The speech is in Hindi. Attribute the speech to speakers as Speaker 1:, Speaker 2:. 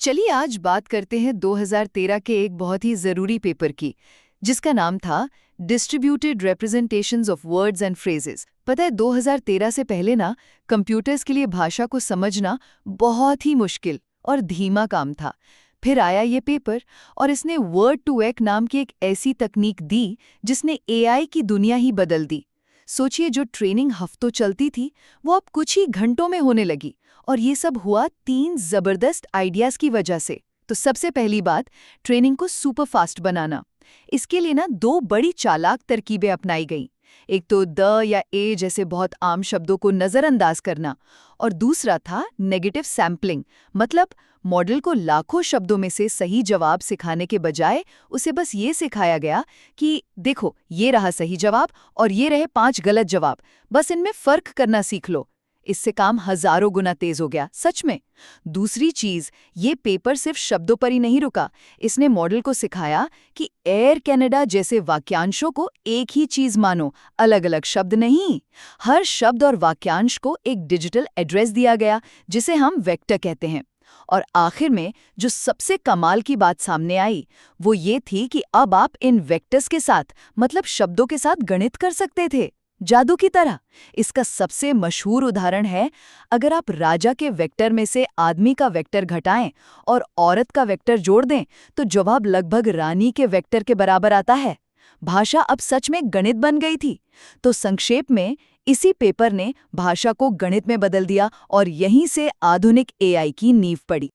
Speaker 1: चलिए आज बात करते हैं 2013 के एक बहुत ही ज़रूरी पेपर की, जिसका नाम था distributed representations of words and phrases. पता है 2013 से पहले ना कंप्यूटर्स के लिए भाषा को समझना बहुत ही मुश्किल और धीमा काम था। फिर आया ये पेपर और इसने वर्ड टू वेक नाम की एक ऐसी तकनीक दी जिसने एआई की दुनिया ही बदल दी। सोचिए जो ट्रेनिंग हफ्तों चलती थी वो अब कुछ ही घंटों में होने लगी। और ये सब हुआ 3 जबरदस्त आइडियाज की वजह से। तो सबसे पहली बात, ट्रेनिंग को सुपर फास्ट बनाना। इसके लिए ना 2 बड़ी चालाक तरकीबें अपनाई गईं। एक तो द या ए जैसे बहुत आम शब्दों को नजरअंदाज करना, और दूसरा था नेगेटिव सैम्पलिंग। मतलब मॉडल को लाखों शब्दों में से सही जवाब सिखाने के बजाय उसे बस ये सिखाया गया कि देखो ये रहा सही जवाब और ये रहे 5 गलत जवाब, बस इनमें फर्क करना सीख लो। इससे काम हजारों गुना तेज हो गया, सच में। दूसरी चीज, ये पेपर सिर्फ शब्दों पर ही नहीं रुका। इसने मॉडल को सिखाया कि एयर कनाडा जैसे वाक्यांशों को एक ही चीज मानो, अलग अलग शब्द नहीं। हर शब्द और वाक्यांश को एक डिजिटल एड्रेस दिया गया, जिसे हम वेक्टर कहते हैं। और आखिर में जो सबसे कमाल की बात सामने आई, वो ये थी कि अब आप इन वेक्टर्स के साथ, मतलब शब्दों के साथ गणित कर सकते थे, जादू की तरह। इसका सबसे मशहूर उदाहरण है, अगर आप राजा के वेक्टर में से आदमी का वेक्टर घटाएं और औरत का वेक्टर जोड़ दें तो जवाब लगभग रानी के वेक्टर के बराबर आता है। भाषा अब सच में गणित बन गई थी। तो संक्षेप में, इसी पेपर ने भाषा को गणित में बदल दिया और यहीं से आधुनिक एआई की नींव पड़ी।